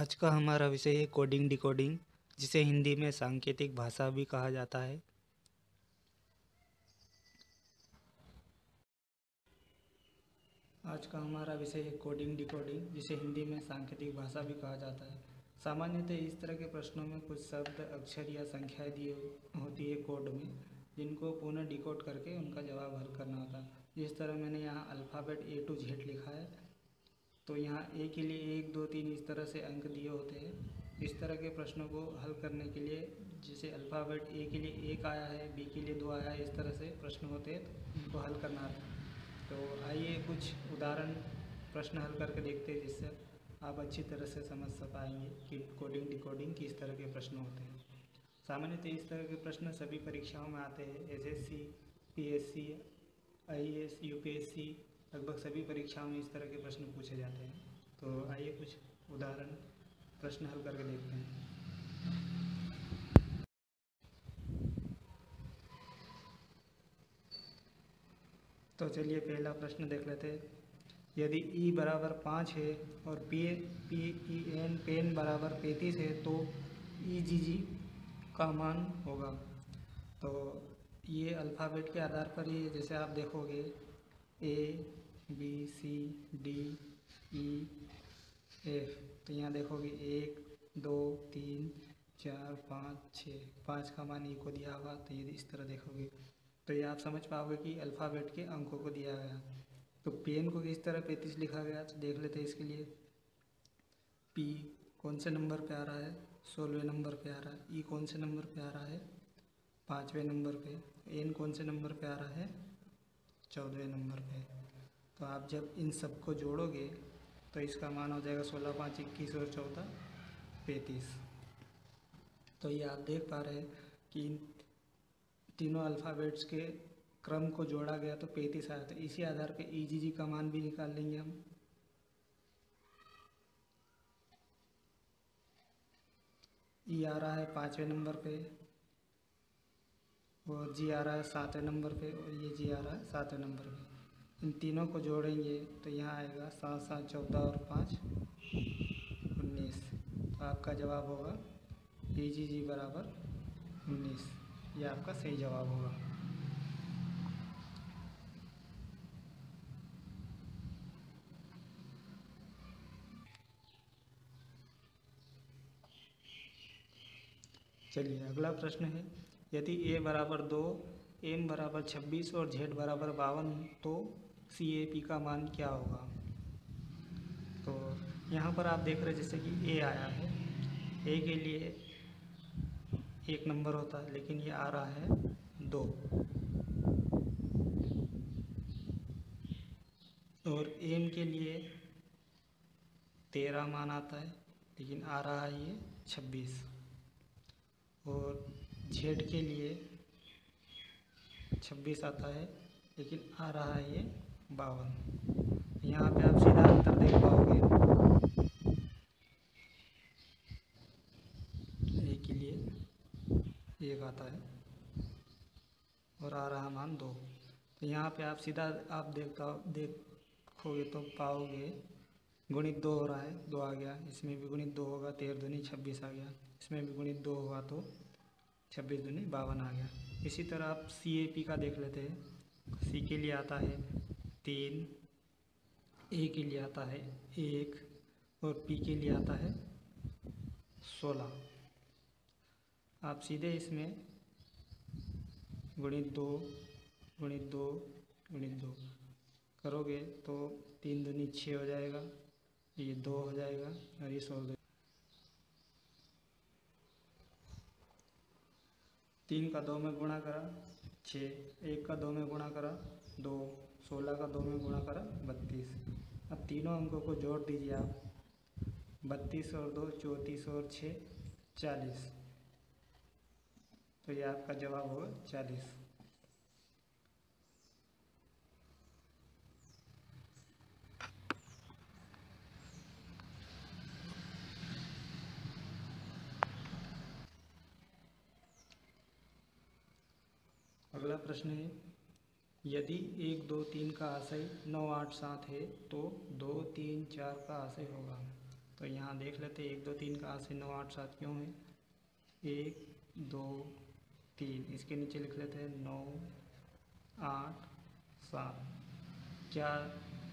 आज का हमारा विषय है कोडिंग डिकोडिंग, जिसे हिंदी में सांकेतिक भाषा भी कहा जाता है। आज का हमारा विषय है कोडिंग डिकोडिंग, जिसे हिंदी में सांकेतिक भाषा भी कहा जाता है। सामान्यतः इस तरह के प्रश्नों में कुछ शब्द, अक्षर या संख्याएं दी होती है कोड में, जिनको पुनः डिकोड करके उनका जवाब हल करना होता है। जिस तरह मैंने यहाँ अल्फ़ाबेट A to Z लिखा है, तो यहाँ ए के लिए 1 2 3 इस तरह से अंक दिए होते हैं। इस तरह के प्रश्नों को हल करने के लिए, जैसे अल्फ़ाबेट ए के लिए 1 आया है, बी के लिए 2 आया है, इस तरह से प्रश्न होते हैं, तो इनको हल करना है। तो आइए कुछ उदाहरण प्रश्न हल करके देखते हैं, जिससे आप अच्छी तरह से समझ पाएंगे कि कोडिंग डिकोडिंग किस तरह के प्रश्न होते हैं। सामान्यतः इस तरह के प्रश्न सभी परीक्षाओं में आते हैं। SSC, PSC, IAS, UPSC, लगभग सभी परीक्षाओं में इस तरह के प्रश्न पूछे जाते हैं। तो आइए कुछ उदाहरण प्रश्न हल करके देखते हैं। तो चलिए पहला प्रश्न देख लेते हैं। यदि E बराबर 5 है और पेन बराबर 35 है, तो EGG का मान होगा। तो ये अल्फ़ाबेट के आधार पर ही, जैसे आप देखोगे A, B, C, D, E, F, तो यहाँ देखोगे 1 2 3 4 5 6, 5 का मान E को दिया होगा। तो ये इस तरह देखोगे तो ये आप समझ पाओगे कि अल्फ़ाबेट के अंकों को दिया गया। तो पेन को किस तरह 35 लिखा गया, तो देख लेते हैं। इसके लिए P कौन से नंबर पे आ रहा है, 16वें नंबर पे आ रहा है। E कौन से नंबर पे आ रहा है, 5वें नंबर पे। N कौन से नंबर पे आ रहा है, 14वें नंबर पे। तो आप जब इन सब को जोड़ोगे तो इसका मान हो जाएगा 16 5 21 और 14 35। तो ये आप देख पा रहे हैं कि इन तीनों अल्फ़ाबेट्स के क्रम को जोड़ा गया तो 35 आया। तो इसी आधार पे EGG का मान भी निकाल लेंगे हम। E आ रहा है 5वें नंबर पे, और G आ रहा है 7वें नंबर पे, और ये G आ रहा है 7वें नंबर पे। इन तीनों को जोड़ेंगे तो यहाँ आएगा 7 7 14 और 5 19। तो आपका जवाब होगा EGG बराबर 19। ये आपका सही जवाब होगा। चलिए अगला प्रश्न है। यदि A बराबर 2, M बराबर 26 और Z बराबर 52, तो CAP का मान क्या होगा। तो यहाँ पर आप देख रहे हैं जैसे कि A आया है, A के लिए 1 नंबर होता है, लेकिन ये आ रहा है 2। और M के लिए 13 मान आता है, लेकिन आ रहा है ये 26। और Z के लिए 26 आता है, लेकिन आ रहा है ये 52। यहाँ पे आप सीधा अंतर देख पाओगे। A के लिए 1 आता है और आ रहा मान 2। तो यहाँ पे आप सीधा आप देखोगे तो पाओगे गुणित 2 हो रहा है, 2 आ गया। इसमें भी गुणित 2 होगा, 13 दूनी 26 आ गया। इसमें भी गुणित 2 होगा तो 26 दूनी 52 आ गया। इसी तरह आप CAP का देख लेते हैं। C के लिए आता है 3, A के लिए आता है 1 और P के लिए आता है 16। आप सीधे इसमें गुणित 2 गुणित 2 गुणित 2 करोगे तो 3 दूनी 6 हो जाएगा, ये 2 हो जाएगा और ये 16। 3 का 2 में गुणा करा 6, 1 का 2 में गुणा करा 2, 16 का 2 में गुणा करा 32। अब तीनों अंकों को जोड़ दीजिए आप। 32 और 2 34 और 6 40। तो ये आपका जवाब होगा 40। अगला प्रश्न है। यदि 1 2 3 का आशय 9 8 7 है, तो 2 3 4 का आशय होगा। तो यहाँ देख लेते 1 2 3 कहाँ से 9 8 7 क्यों है 1 2 3, इसके नीचे लिख लेते हैं 9 8 7। क्या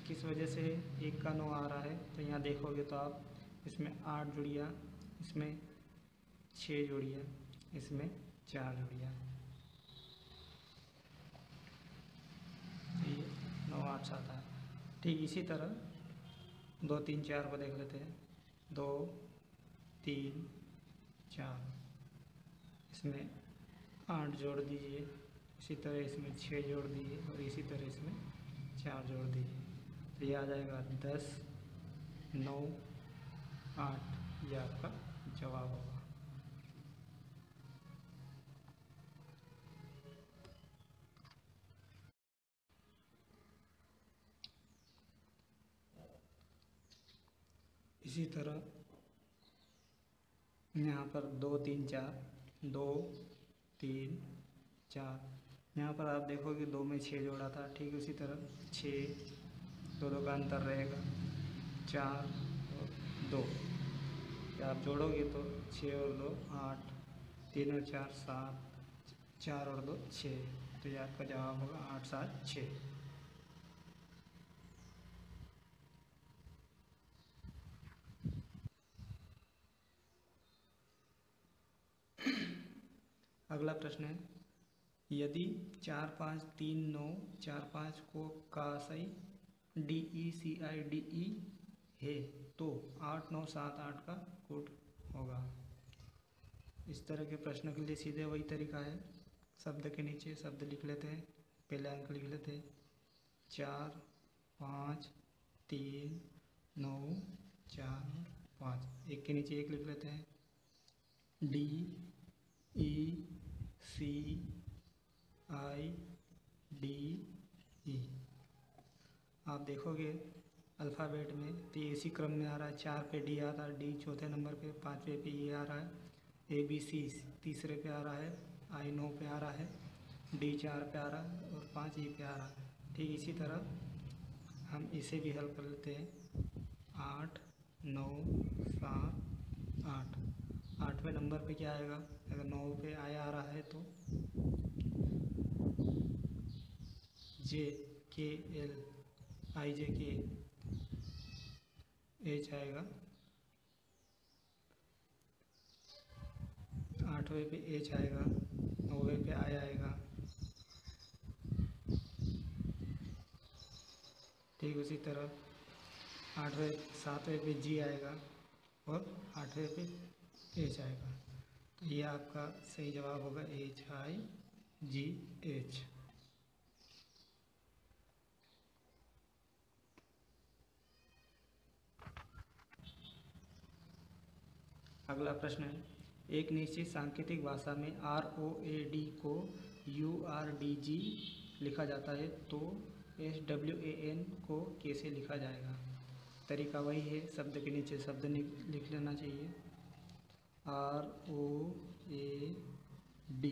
किस वजह से 1 का 9 आ रहा है? तो यहाँ देखोगे तो आप इसमें 8 जुड़िया, इसमें 6 जुड़िया, इसमें 4 जुड़िया, ये 9 8 7 है। ठीक इसी तरह 2 3 4 को देख लेते हैं 2 3 4, इसमें 8 जोड़ दीजिए, इसी तरह इसमें 6 जोड़ दीजिए और इसी तरह इसमें 4 जोड़ दीजिए, तो ये आ जाएगा 10 9 8, ये आपका जवाब होगा। इसी तरह यहाँ पर 2 3 4 2 3 4, यहाँ पर आप देखोगे 2 में 6 जोड़ा था, ठीक उसी तरह 6 2 का अंतर रहेगा 4 और 2, आप जोड़ोगे तो 6 और 2 8, 3 और 4 7, 4 और 2 6, तो ये आपका जवाब होगा 8 7 6। अगला प्रश्न है, यदि 4 5 3 9 4 5 को का सही DECIDE है तो 8 9 7 8 का कूट होगा। इस तरह के प्रश्न के लिए सीधे वही तरीका है, शब्द के नीचे शब्द लिख लेते हैं, पहले अंक लिख लेते हैं 4 5 3 9 4 5, एक के नीचे एक लिख लेते हैं DECIDE। आप देखोगे अल्फ़ाबेट में तो इसी क्रम में आ रहा है, 4 पे D आ रहा है, D चौथे नंबर पे, 5वें पे E आ रहा है, ABC तीसरे पे आ रहा है, I 9 पे आ रहा है, D 4 पे आ रहा है और 5 E पे आ रहा है। ठीक इसी तरह हम इसे भी हल कर लेते हैं 8 9 7 8, 8वें नंबर पे क्या आएगा? अगर 9 पे I आ रहा है तो JKL IJK H आएगा, 8वें पे H आएगा, 9वें पे I आएगा। ठीक उसी तरह 7वें पे G आएगा और 8वें पे H आएगा, तो ये आपका सही जवाब होगा HIGH। अगला प्रश्न है, एक निश्चित सांकेतिक भाषा में ROAD को URDG लिखा जाता है तो SWAN को कैसे लिखा जाएगा? तरीका वही है, शब्द के नीचे शब्द लिख लेना चाहिए ROAD,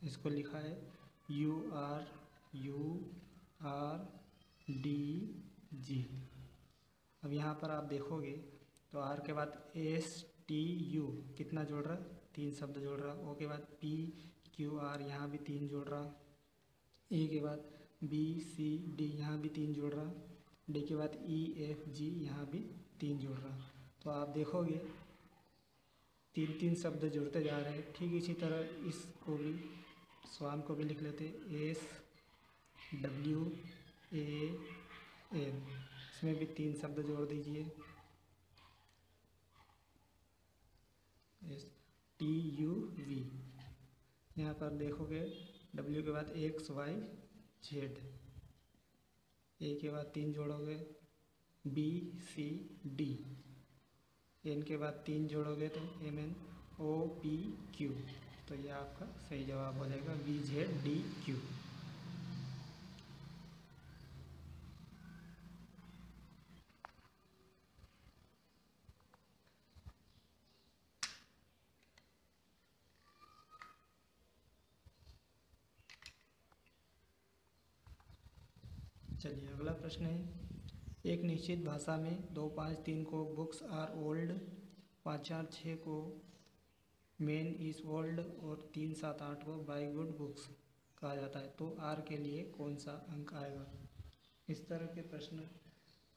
इसको लिखा है URDG। अब यहाँ पर आप देखोगे तो R के बाद STU कितना जोड़ रहा? 3 शब्द जोड़ रहा। O के बाद PQR यहाँ भी 3 जोड़ रहा। E के बाद BCD यहाँ भी 3 जोड़ रहा। D के बाद EFG यहाँ भी 3 जोड़ रहा। तो आप देखोगे 3 शब्द जुड़ते जा रहे हैं। ठीक इसी तरह इसको भी स्वान को भी लिख लेते SWAN, इसमें भी 3 शब्द जोड़ दीजिए STUV। यहाँ पर देखोगे W के बाद XYZ, A के बाद 3 जोड़ोगे BCD, N के बाद 3 जोड़ोगे तो MNOPQ, तो ये आपका सही जवाब हो जाएगा VZDQ। चलिए अगला प्रश्न है, एक निश्चित भाषा में 2, 5, 3 को बुक्स आर ओल्ड, 5, 4, 6 को मैन इज ओल्ड और 3, 7, 8 को बाय गुड बुक्स कहा जाता है। तो आर के लिए कौन सा अंक आएगा? इस तरह के प्रश्न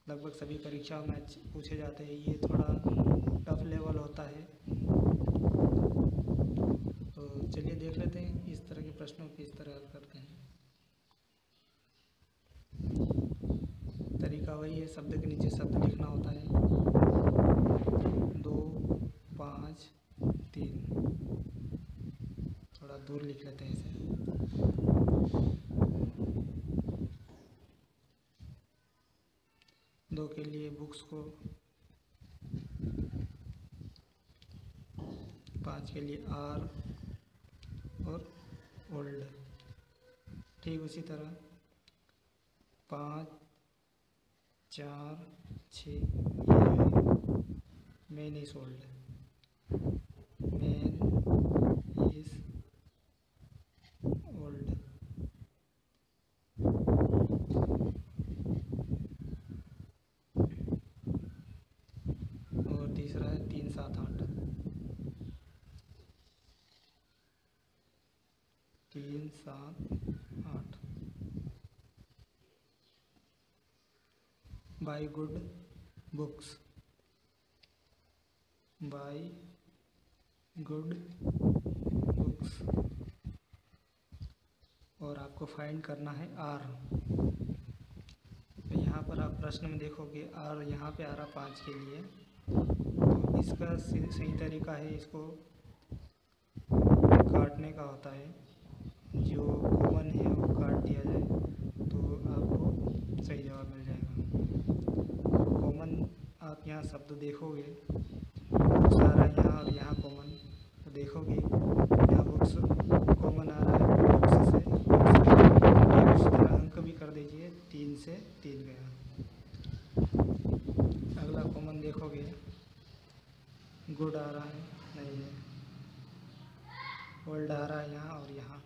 लगभग सभी परीक्षाओं में पूछे जाते हैं। ये थोड़ा टफ लेवल होता है। तो चलिए देख लेते हैं इस तरह के प्रश्नों को किस तरह हल करते हैं। तरीका वही है, शब्द के नीचे शब्द लिखना होता है। 2, 5, 3, थोड़ा दूर लिख लेते हैं इसे। 2 के लिए बुक्स को, 5 के लिए आर और ओल्ड। ठीक उसी तरह 5, 4, 6 ये है man is old, man is old. और तीसरा है 3, 7, 8, 3, 7, 8 by good books, by good books. और आपको फाइंड करना है आर। तो यहाँ पर आप प्रश्न में देखोगे आर यहाँ पे आ रहा 5 के लिए। तो इसका सही तरीका है इसको काटने का होता है, जो कॉमन है वो काट दिया जाए तो आपको सही जवाब मिल जाएगा। कॉमन आप यहाँ शब्द देखोगे, सारा यहाँ और यहाँ कॉमन, तो देखोगे यहाँ बुक्स कॉमन आ रहा है, बुक्स से इस तरह अंक भी कर दीजिए, 3 से 3 गया। अगला कॉमन देखोगे गुड आ रहा है, नहीं है, ओल्ड आ रहा है यहाँ और यहाँ,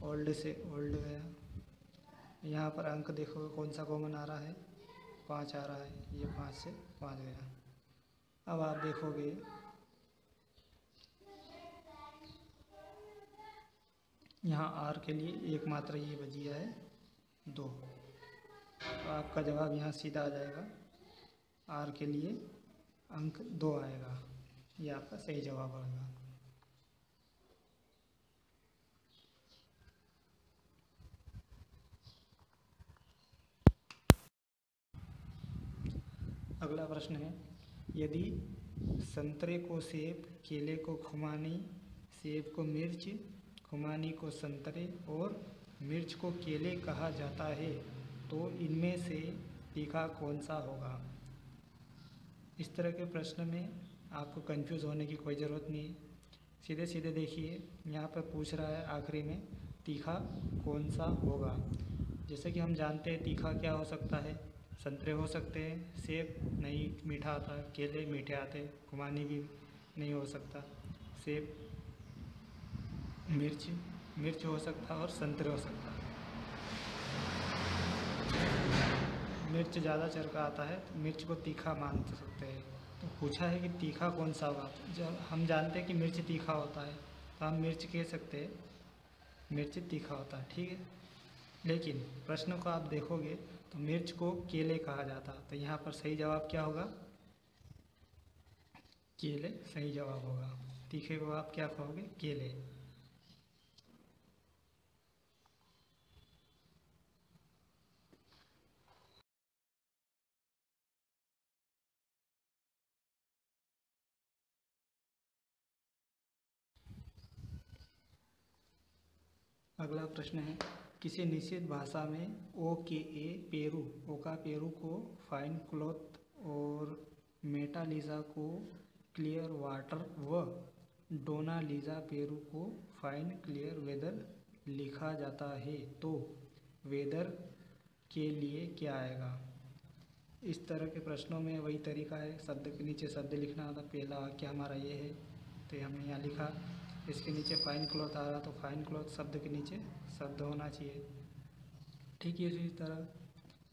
ओल्ड से ओल्ड गया। यहाँ पर अंक देखो कौन सा कॉमन आ रहा है, 5 आ रहा है, ये 5 से 5 गया। अब आप देखोगे यहाँ आर के लिए एक मात्रा ये बची है 2, तो आपका जवाब यहाँ सीधा आ जाएगा। आर के लिए अंक 2 आएगा, ये आपका सही जवाब आएगा। अगला प्रश्न है, यदि संतरे को सेब, केले को खुमानी, सेब को मिर्च, खुमानी को संतरे और मिर्च को केले कहा जाता है तो इनमें से तीखा कौन सा होगा? इस तरह के प्रश्न में आपको कंफ्यूज होने की कोई ज़रूरत नहीं है। सीधे सीधे देखिए, यहाँ पर पूछ रहा है आखिरी में तीखा कौन सा होगा। जैसे कि हम जानते हैं तीखा क्या हो सकता है, संतरे हो सकते हैं, सेब नहीं मीठा आता, केले मीठे आते, खुमानी भी नहीं हो सकता, सेब मिर्च हो सकता और संतरे हो सकता। मिर्च ज़्यादा चरका आता है तो मिर्च को तीखा मान सकते हैं। तो पूछा है कि तीखा कौन सा होगा। जब हम जानते हैं कि मिर्च तीखा होता है तो हम मिर्च कह सकते हैं, मिर्च तीखा होता है, ठीक है। लेकिन प्रश्न को आप देखोगे तो मिर्च को केले कहा जाता, तो यहाँ पर सही जवाब क्या होगा? केले सही जवाब होगा। तीखे को आप क्या कहोगे? केले। अगला प्रश्न है, किसी निश्चित भाषा में ओ के ए पेरू, ओका पेरू को फाइन क्लॉथ और मेटालिजा को क्लियर वाटर व डोनालिजा पेरू को फाइन क्लियर वेदर लिखा जाता है तो वेदर के लिए क्या आएगा? इस तरह के प्रश्नों में वही तरीका है, शब्द के नीचे शब्द लिखना होता। पहला वाक्य हमारा ये है तो हमने यहाँ लिखा, इसके नीचे फाइन क्लॉथ आ रहा तो फाइन क्लॉथ शब्द के नीचे शब्द होना चाहिए। ठीक है, इसी तरह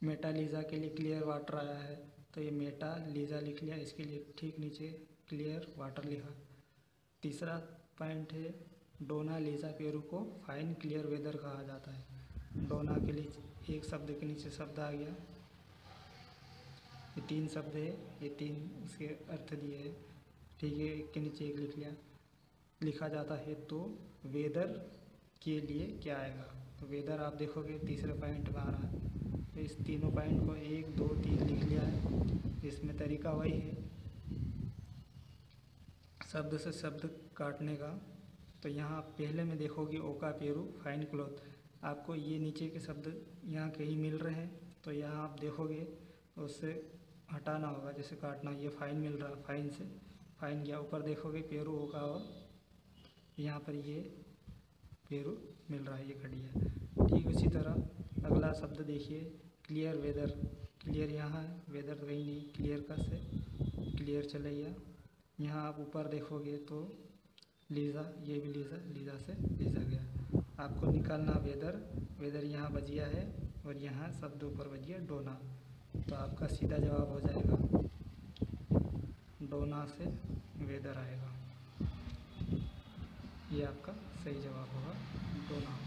मेटा लीज़ा के लिए क्लियर वाटर आया है तो ये मेटा लीज़ा लिख लिया, इसके लिए ठीक नीचे क्लियर वाटर लिखा। तीसरा पॉइंट है डोना लीज़ा पेरू को फाइन क्लियर वेदर कहा जाता है। डोना के लिए एक शब्द के नीचे शब्द आ गया, ये 3 शब्द है, ये 3 इसके अर्थ दिए हैं, ठीक है, एक के नीचे एक लिख लिया। लिखा जाता है तो वेदर के लिए क्या आएगा, तो वेदर आप देखोगे तीसरे पॉइंट में आ रहा है, तो इस तीनों पॉइंट को 1 2 3 लिख लिया है। इसमें तरीका वही है शब्द से शब्द काटने का। तो यहाँ पहले में देखोगे ओका पेरू फाइन क्लॉथ, आपको ये नीचे के शब्द यहाँ कहीं मिल रहे हैं तो यहाँ आप देखोगे तो उससे हटाना होगा, जैसे काटना। ये फाइन मिल रहा, फाइन से फाइन गया, ऊपर देखोगे पेरू ओका और यहाँ पर ये पेरू मिल रहा है, ये कट गया। ठीक उसी तरह अगला शब्द देखिए क्लियर वेदर, क्लियर यहाँ है, वेदर तो कहीं नहीं, क्लियर का से क्लियर चले गया। यहाँ आप ऊपर देखोगे तो लीज़ा, ये भी लीज़ा, लीज़ा से लीज़ा गया। आपको निकालना वेदर, वेदर यहाँ बजिया है और यहाँ शब्द ऊपर बजिया डोना, तो आपका सीधा जवाब हो जाएगा डोना से वेदर आएगा, ये आपका सही जवाब होगा डोना।